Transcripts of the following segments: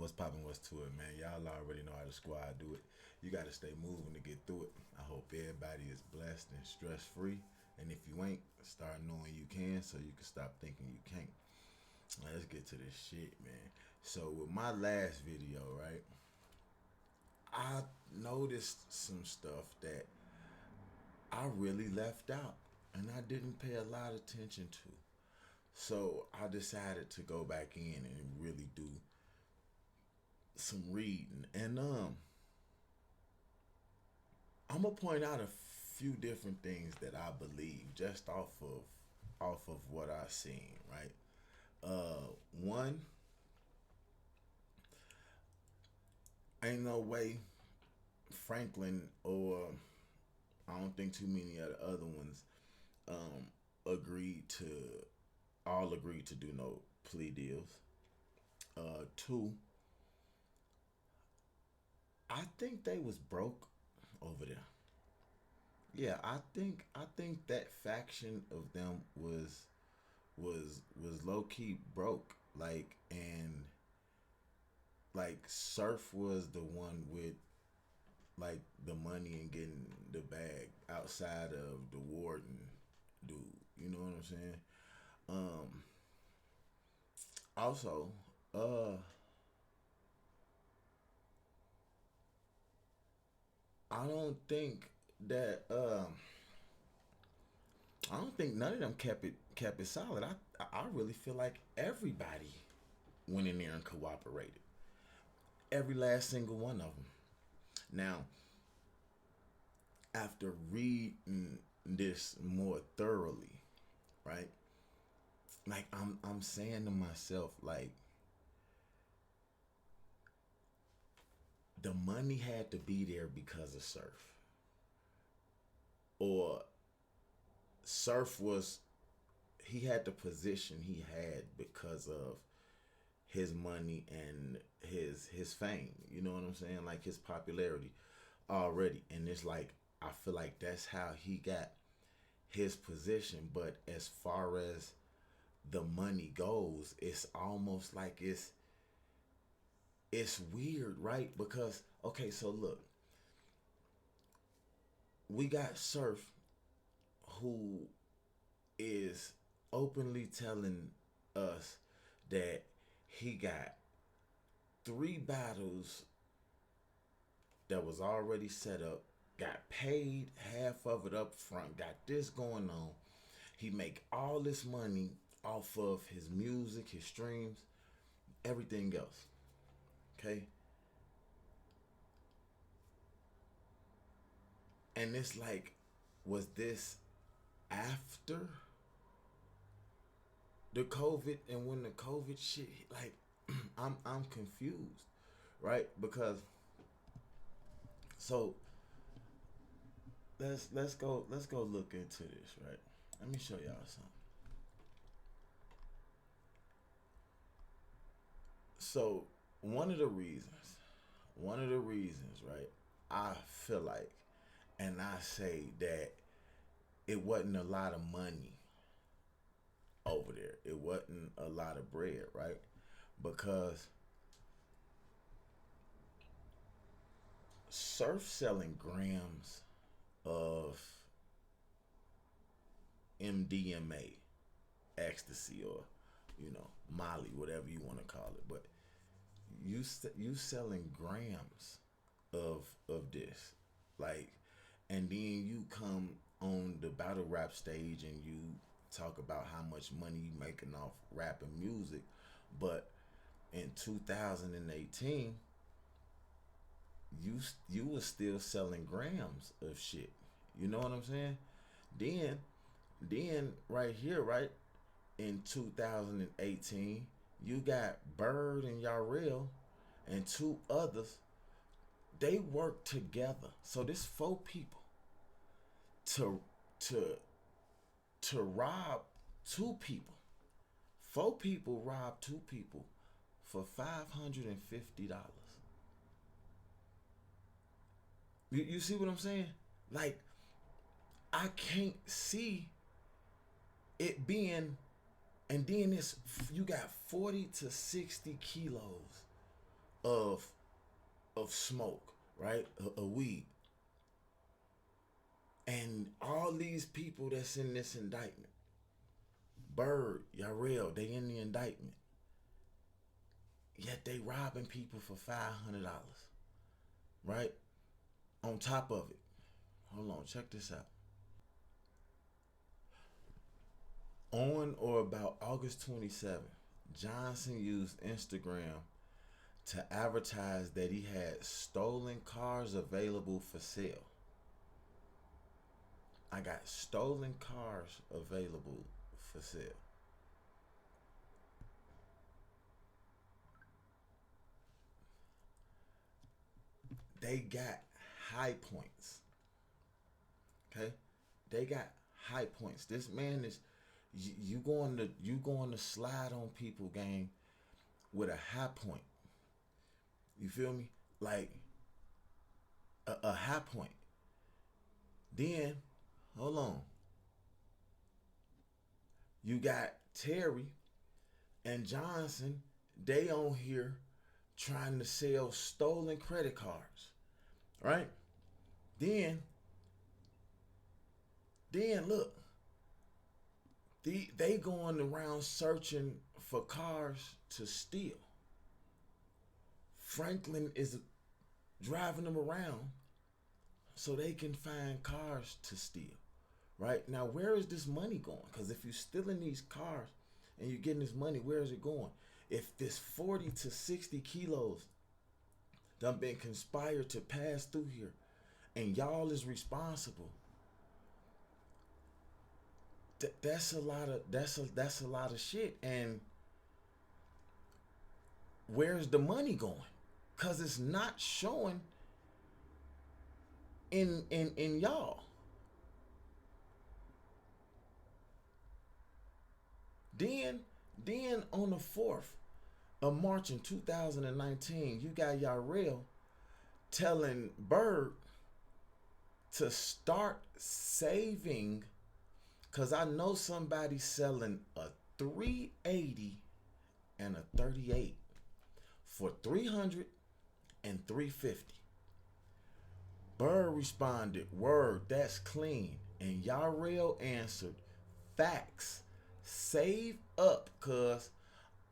What's poppin', what's to it, man? Y'all already know how the squad do it. You gotta stay moving to get through it. I hope everybody is blessed and stress free. And if you ain't, start knowing you can so you can stop thinking you can't. Now, let's get to this shit, man. So, with my last video, right, I noticed some stuff that I really left out and I didn't pay a lot of attention to. So, I decided to go back in and really do some reading. And I'm gonna point out a few different things that I believe just off of what I seen, right? One, ain't no way Franklin or I don't think too many of the other ones um agreed to all agreed to do no plea deals. Two, I think they was broke over there. Yeah, I think that faction of them was low key broke. Like Surf was the one with like the money and getting the bag outside of the warden dude. You know what I'm saying? Um Also, uh I don't think that I don't think none of them kept it solid. I really feel like everybody went in there and cooperated. Every last single one of them. Now, after reading this more thoroughly, right? Like I'm saying to myself, like the money had to be there because of Surf, or Surf was he had the position he had because of his money and his fame. You know what I'm saying? Like his popularity already, and it's like I feel like that's how he got his position. But as far as the money goes, it's almost like it's weird, right? Because okay, so look, we got Surf who is openly telling us that he got three battles that was already set up, got paid half of it up front, got this going on. He make all this money off of his music, his streams, everything else. Okay? And it's like, was this after the COVID, and when the COVID shit like I'm confused, right? Because so let's go look into this, right? Let me show y'all something. So one of the reasons, right? I feel like, and I say that it wasn't a lot of money over there. It wasn't a lot of bread, right? Because Surf selling grams of MDMA, ecstasy, or Molly, whatever you want to call it, but you selling grams of this, like, and then you come on the battle rap stage and you talk about how much money you making off rap and music, but in 2018 you was still selling grams of shit. You know what I'm saying? Then right here, right, in 2018, you got Bird and Yarrell and two others. They worked together. So this four people to to to rob two people. Four people robbed two people for $550. You see what I'm saying? Like, I can't see it being, and then it's you got 40 to 60 kilos of smoke, right? A weed. And all these people that's in this indictment, Bird, Yarrell, they in the indictment. Yet they robbing people for $500, right? On top of it. Hold on, check this out. On or about August 27th, Johnson used Instagram to advertise that he had stolen cars available for sale. I got stolen cars available for sale. They got high points. Okay? They got high points. This man is you going to slide on people, gang, with a high point. You feel me? Like a high point. Then, hold on. You got Terry and Johnson. They on here trying to sell stolen credit cards, right? Then look, they going around searching for cars to steal. Franklin is driving them around so they can find cars to steal. Right? Now, where is this money going? Because if you're stealing these cars and you're getting this money, where is it going? If this 40 to 60 kilos done been conspired to pass through here and y'all is responsible, that's a lot of shit. And where's the money going? Because it's not showing in y'all. Then on the 4th of March in 2019, you got Yarrell telling Bird to start saving, because I know somebody's selling a 380 and a 38 for 300 and 350. Bird responded, "Word, that's clean." And Yarrell answered, "Facts. Save up, cuz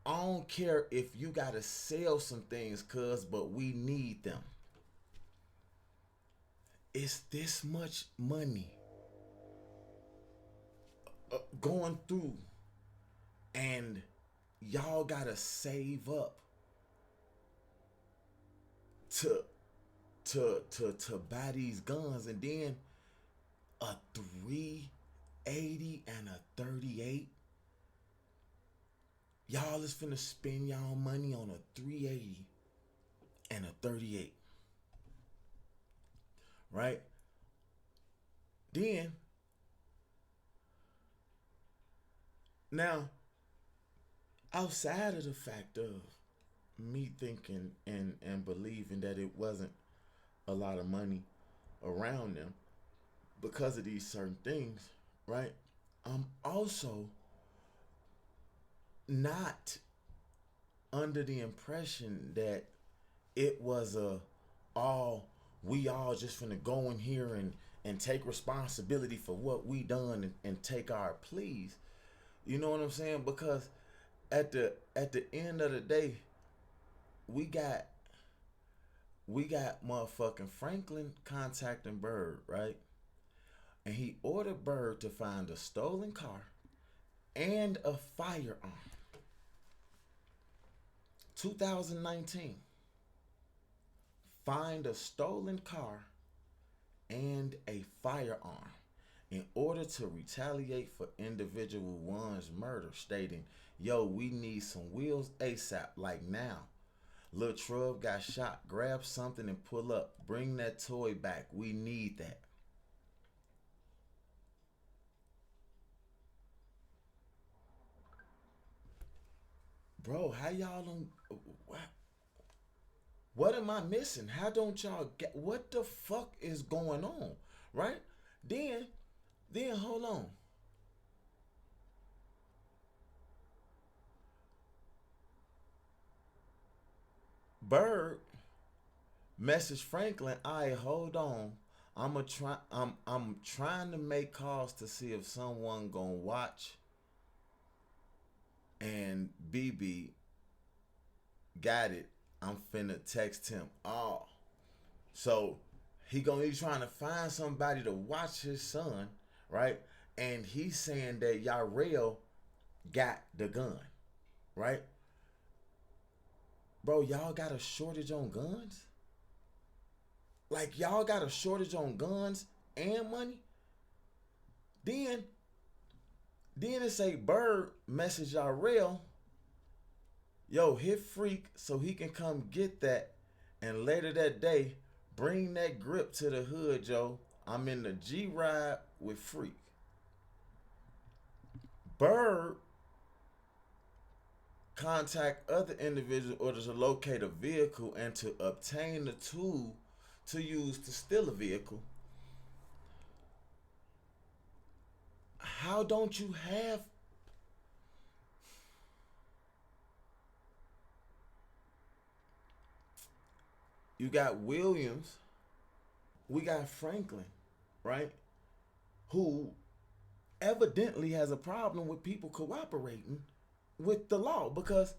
I don't care if you gotta sell some things, cuz, but we need them." It's this much money going through, and y'all gotta save up to buy these guns, and then a 380 and a 38. Y'all is finna spend y'all money on a 380 and a 38. Right? Then, now, outside of the fact of me thinking and believing that it wasn't a lot of money around them because of these certain things, right? I'm also not under the impression that it was we all just finna go in here and take responsibility for what we done and take our pleas. You know what I'm saying? Because at the end of the day, we got motherfucking Franklin contacting Bird, right? And he ordered Bird to find a stolen car and a firearm. 2019. Find a stolen car and a firearm in order to retaliate for individual one's murder, stating, "Yo, we need some wheels ASAP, like now. Lil Trub got shot. Grab something and pull up. Bring that toy back. We need that." Bro, how y'all don't... What am I missing? How don't y'all get... What the fuck is going on? Right? Then hold on. Bird message Franklin, "I hold on. I'm trying to make calls to see if someone gonna watch." And BB got it. I'm finna text him. Oh, so he's trying to find somebody to watch his son, right? And he's saying that Yarel got the gun, right? Bro, y'all got a shortage on guns? Like y'all got a shortage on guns and money? Then then it say Bird message Yarel, "Yo, hit Freak so he can come get that." And later that day, "Bring that grip to the hood, Joe. I'm in the G ride with Freak." Bird contact other individuals in order to locate a vehicle and to obtain the tool to use to steal a vehicle. How don't you have? You got Williams, we got Franklin, right? Who evidently has a problem with people cooperating with the law because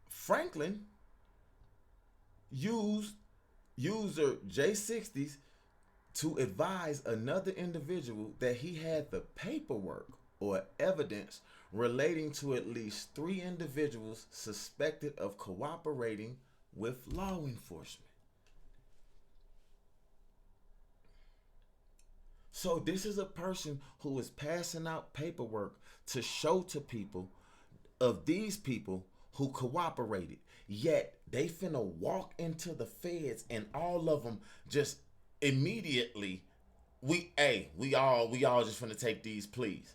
Franklin used user J60s to advise another individual that he had the paperwork or evidence relating to at least three individuals suspected of cooperating with law enforcement. So this is a person who is passing out paperwork to show to people of these people who cooperated. Yet they finna walk into the feds and all of them just immediately, we all just finna take these pleas.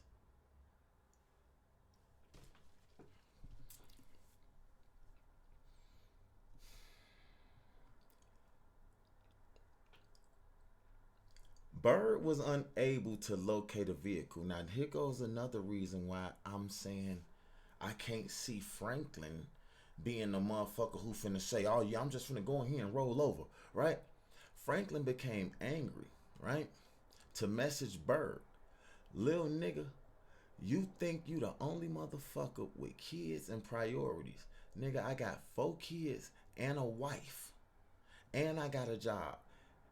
Bird was unable to locate a vehicle. Now here goes another reason why I'm saying I can't see Franklin being the motherfucker who finna say, "Oh yeah, I'm just finna go in here and roll over," right? Franklin became angry, right? To message Bird, "Lil nigga, you think you the only motherfucker with kids and priorities. Nigga, I got 4 kids and a wife. And I got a job.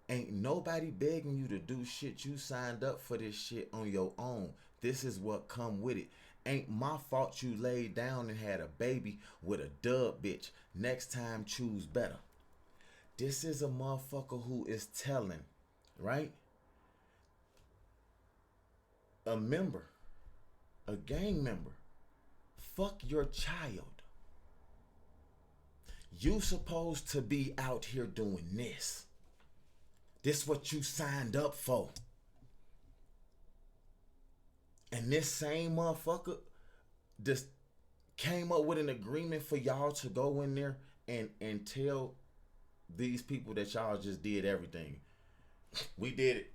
Ain't nobody begging you to do shit. You signed up for this shit on your own. This is what come with it. Ain't my fault you laid down and had a baby with a dub bitch. Next time choose better." This is a motherfucker who is telling, right? A member, a gang member, fuck your child. You supposed to be out here doing this. This what you signed up for. And this same motherfucker just came up with an agreement for y'all to go in there and tell these people that y'all just did everything. We did it.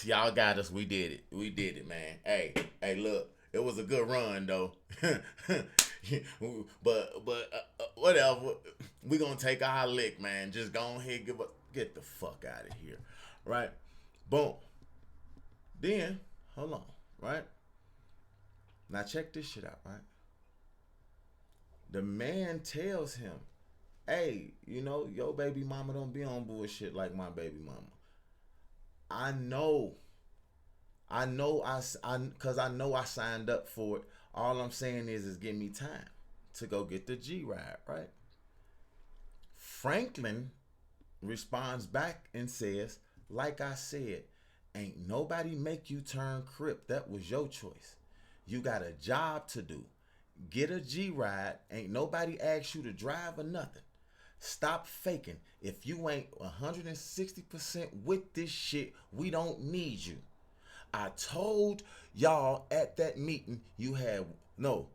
Y'all got us. We did it. We did it, man. Hey, look. It was a good run though. but whatever. We gonna take our lick, man. Just go ahead, get the fuck out of here, right? Boom. Then hold on, right? Now check this shit out, right? The man tells him, "Hey, your baby mama don't be on bullshit like my baby mama. I know, cause I know I signed up for it. All I'm saying is give me time to go get the G ride, right?" Franklin responds back and says, "Like I said, ain't nobody make you turn Crip. That was your choice. You got a job to do. Get a G ride. Ain't nobody asked you to drive or nothing. Stop faking. If you ain't 160% with this shit, we don't need you. I told y'all at that meeting you had no.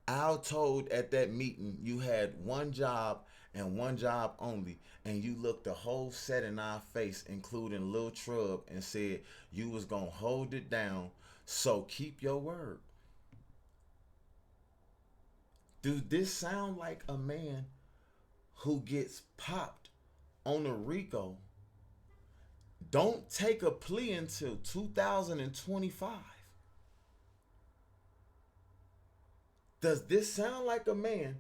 Al told at that meeting you had one job and one job only, and you looked the whole set in our face, including Lil Trub, and said you was gonna hold it down. So keep your word. Does this sound like a man who gets popped on a RICO, don't take a plea until 2025? Does this sound like a man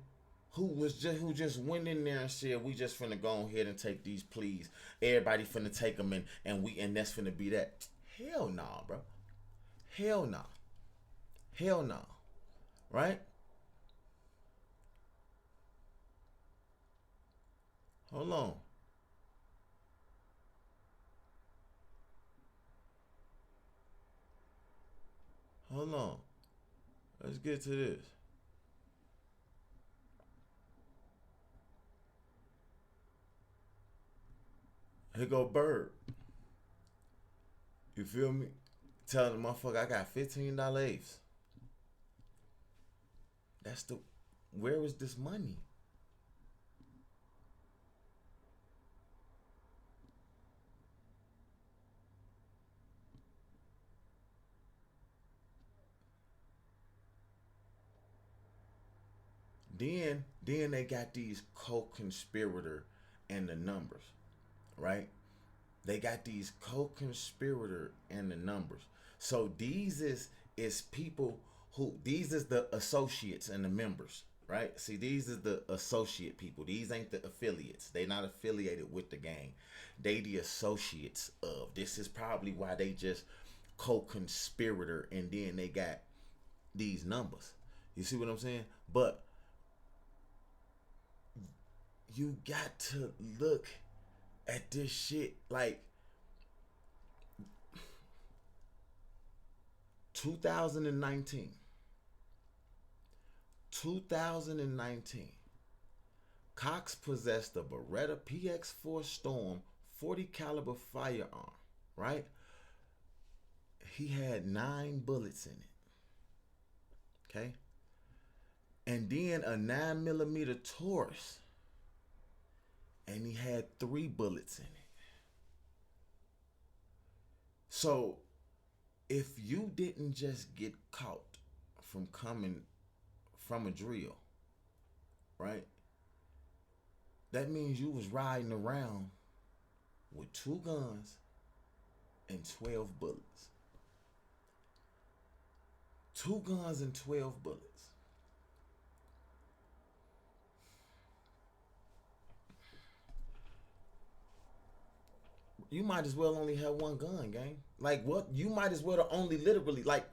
who just went in there and said, we just finna go ahead and take these pleas. Everybody finna take them, and that's finna be that? Hell no, nah, bro. Hell no. Nah. Hell no. Nah. Right? Hold on. Hold on. Let's get to this. Here go Bird. You feel me? Telling the motherfucker I got $15 apes. That's the. Where was this money? Then they got these co-conspirator and the numbers, right? They got these co-conspirator and the numbers. So these is people who, these is the associates and the members, right? See, these is the associate people. These ain't the affiliates. They not affiliated with the gang. They the associates of. This is probably why they just co-conspirator, and then they got these numbers. You see what I'm saying? But you got to look at this shit like 2019. 2019. Cox possessed a Beretta PX4 Storm 40 caliber firearm, right? He had 9 bullets in it. Okay? And then a 9mm Taurus. And he had 3 bullets in it. So if you didn't just get caught from coming from a drill, right? That means you was riding around with 2 guns and 12 bullets. 2 guns and 12 bullets. You might as well only have 1 gun, gang. Like what? You might as well have only literally like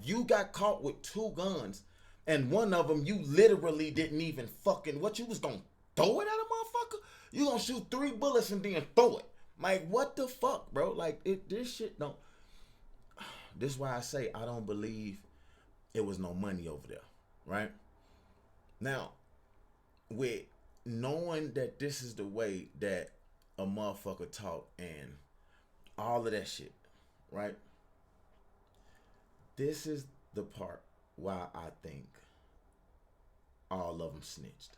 you got caught with 2 guns, and one of them you literally didn't even fucking, what, you was gonna throw it at a motherfucker? You gonna shoot 3 bullets and then throw it? Like what the fuck, bro? Like this shit don't. This is why I say I don't believe it was no money over there, right? Now, with knowing that this is the way that a motherfucker talk and all of that shit, right? This is the part why I think all of them snitched.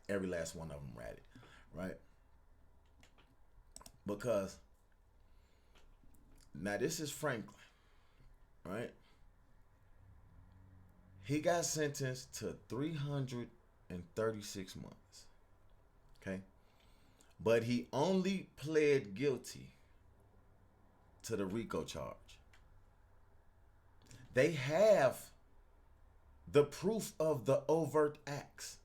Every last one of them ratted, right? Because now this is Franklin, right? He got sentenced to 336 months. Okay? But he only pled guilty to the RICO charge. They have the proof of the overt acts.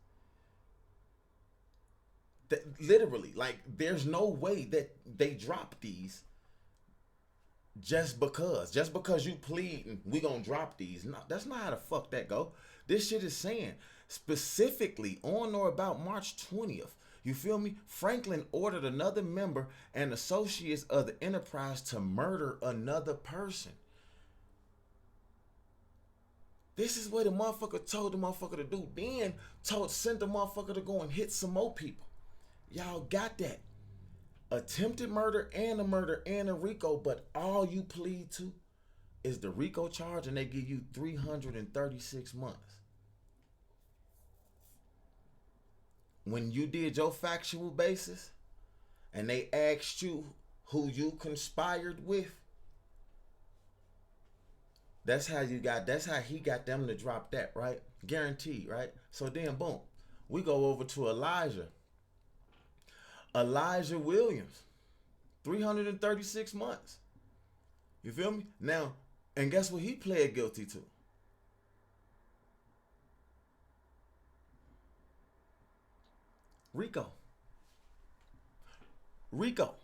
Literally, like, there's no way that they drop these just because you plead and we gonna drop these. No, that's not how the fuck that go. This shit is saying specifically on or about March 20th. You feel me? Franklin ordered another member and associates of the enterprise to murder another person. This is what the motherfucker told the motherfucker to do. Then sent the motherfucker to go and hit some more people. Y'all got that. Attempted murder and a RICO, but all you plead to is the RICO charge, and they give you 336 months. When you did your factual basis and they asked you who you conspired with, That's how he got them to drop that, right? Guaranteed, right? So then boom. We go over to Elijah. Elijah Williams. 336 months. You feel me? Now, and guess what he pled guilty to? Rico. Rico.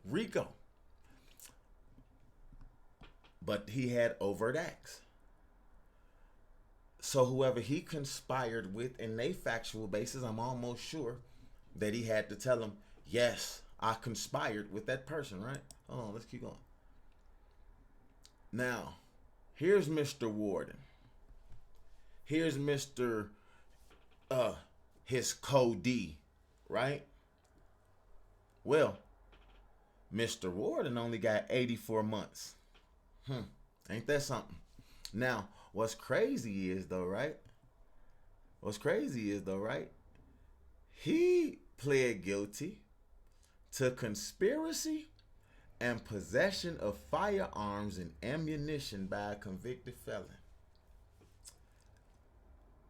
Rico. But he had overt acts. So whoever he conspired with in a factual basis, I'm almost sure that he had to tell him, yes, I conspired with that person, right? Hold on, let's keep going. Now, here's Mr. Warden. Here's Mr. His Cody, right? Well, Mr. Warden only got 84 months. Ain't that something? Now, what's crazy is though, right? He pled guilty to conspiracy and possession of firearms and ammunition by a convicted felon.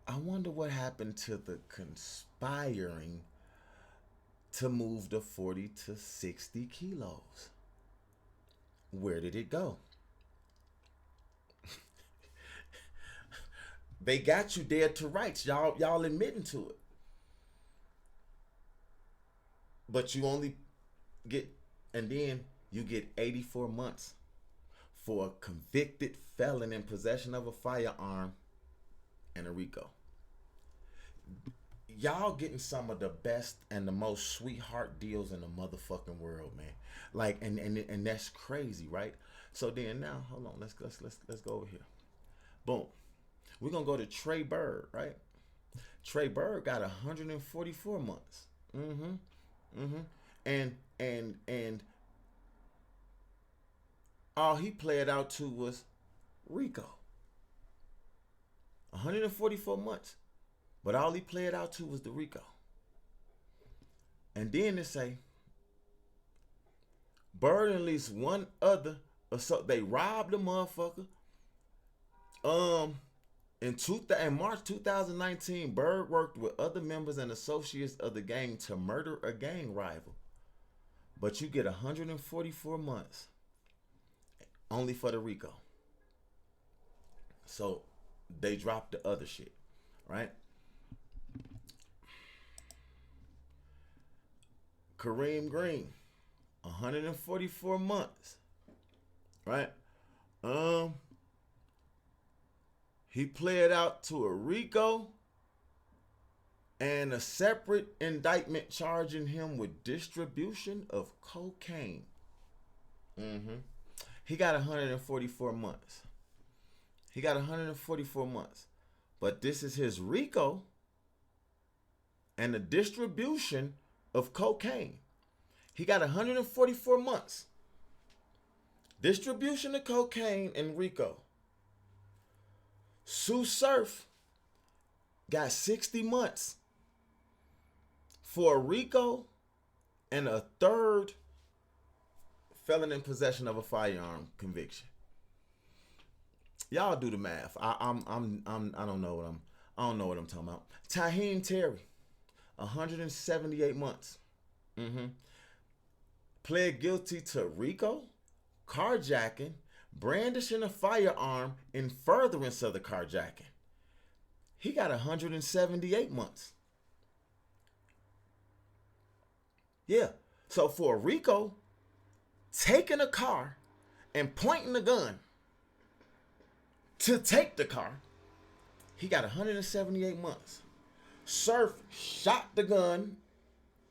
I wonder what happened to the conspiring to move the 40 to 60 kilos. Where did it go? They got you dead to rights. Y'all admitting to it. But you only get, and then you get 84 months for a convicted felon in possession of a firearm and a RICO. Y'all getting some of the best and the most sweetheart deals in the motherfucking world, man. Like, and that's crazy, right? So then now, hold on, let's go over here. Boom. We're gonna go to Trey Bird, right? Trey Bird got 144 months. And all he played out to was RICO. 144 months. But all he played out to was the RICO. And then they say Bird and at least one other, so they robbed the motherfucker. In March 2019, Bird worked with other members and associates of the gang to murder a gang rival. But you get 144 months only for the RICO. So they dropped the other shit, right? Kareem Green, 144 months, right? He pled out to a RICO and a separate indictment charging him with distribution of cocaine. He got 144 months. But this is his RICO and the distribution of cocaine. He got 144 months. Distribution of cocaine and RICO. Sue Surf got 60 months for a RICO and a third felon in possession of a firearm conviction. Y'all do the math. I don't know what I'm talking about. Taheem Terry, 178 months. Pled guilty to RICO, carjacking, brandishing a firearm in furtherance of the carjacking. He got 178 months. Yeah. So for a RICO, taking a car and pointing the gun to take the car, he got 178 months. Surf shot the gun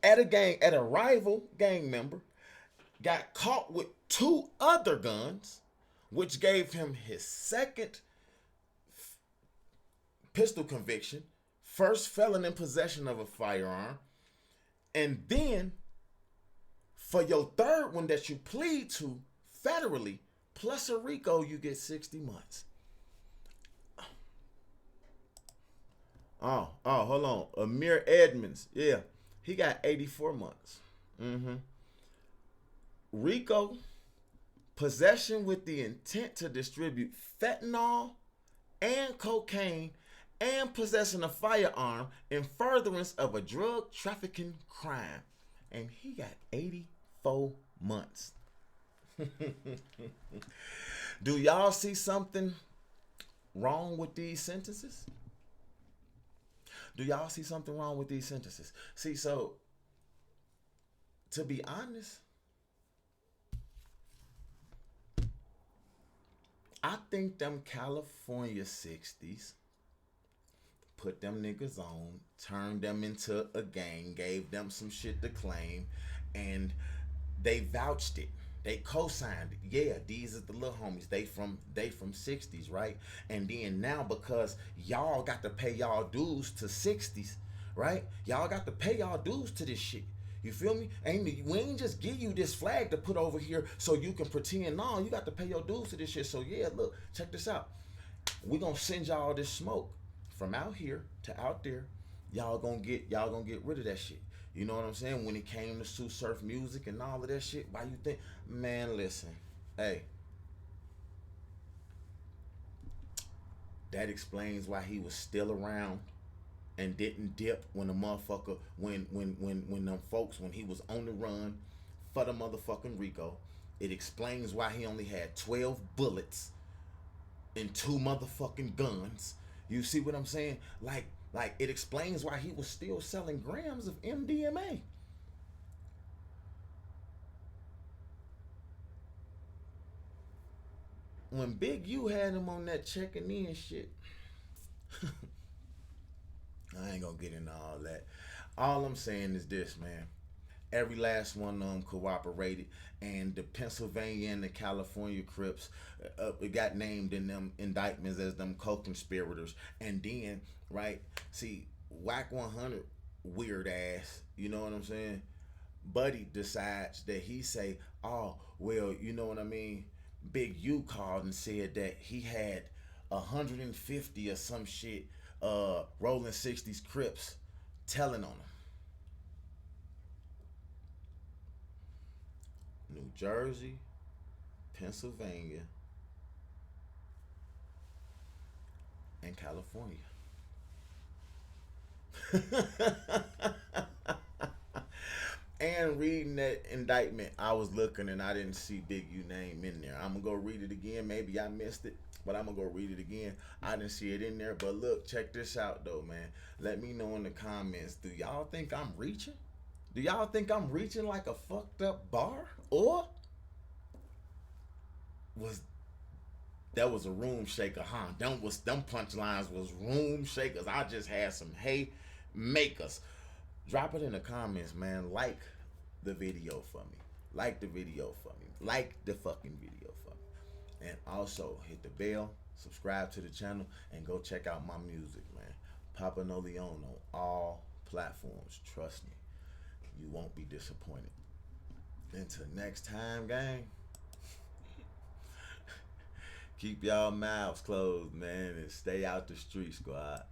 at a rival gang member, got caught with 2 other guns, which gave him his second pistol conviction, first felon in possession of a firearm, and then for your third one that you plead to federally, plus a RICO, you get 60 months. Hold on. Amir Edmonds. Yeah. He got 84 months. Mm-hmm. Rico, possession with the intent to distribute fentanyl and cocaine and possessing a firearm in furtherance of a drug trafficking crime. And he got 84 months. Do y'all see something wrong with these sentences? Do y'all see something wrong with these sentences? See, so to be honest, I think them California 60s put them niggas on, turned them into a gang, gave them some shit to claim, and they vouched it. They co-signed it. Yeah, these are the little homies. They from 60s, right? And then now because y'all got to pay y'all dues to 60s, right? Y'all got to pay y'all dues to this shit. You feel me? We ain't just give you this flag to put over here so you can pretend. No, you got to pay your dues to this shit. So yeah, look, check this out. We gonna send y'all this smoke from out here to out there. Y'all gonna get rid of that shit. You know what I'm saying? When it came to Sue Surf music and all of that shit, why you think? Man, listen, hey, that explains why he was still around and didn't dip when the motherfucker when them folks when he was on the run for the motherfucking Rico. It explains why he only had 12 bullets and two motherfucking guns. You see what I'm saying? Like it explains why he was still selling grams of MDMA. When Big U had him on that checking in shit, I ain't gonna get into all that. All I'm saying is this, man. Every last one of them cooperated, and the Pennsylvania and the California Crips, it got named in them indictments as them co-conspirators. And then, right, see, Whack 100, weird ass, you know what I'm saying? Buddy decides that he say, oh, well, you know what I mean? Big U called and said that he had 150 or some shit, Rolling 60s Crips telling on him. New Jersey, Pennsylvania, and California. And reading that indictment, I was looking and I didn't see Big U name in there. I'm gonna go read it again. Maybe I missed it, but I'm gonna go read it again. I didn't see it in there. But look, check this out though, man. Let me know in the comments. Do y'all think I'm reaching? Do y'all think I'm reaching like a fucked up bar? Or was that was a room shaker, huh? Them punchlines was room shakers. I just had some hay makers. Drop it in the comments, man. Like the video for me. Like the video for me. Like the fucking video for me. And also hit the bell, subscribe to the channel, and go check out my music, man. Papa No Leon on all platforms. Trust me. You won't be disappointed. Until next time, gang. Keep y'all mouths closed, man, and stay out the street, squad.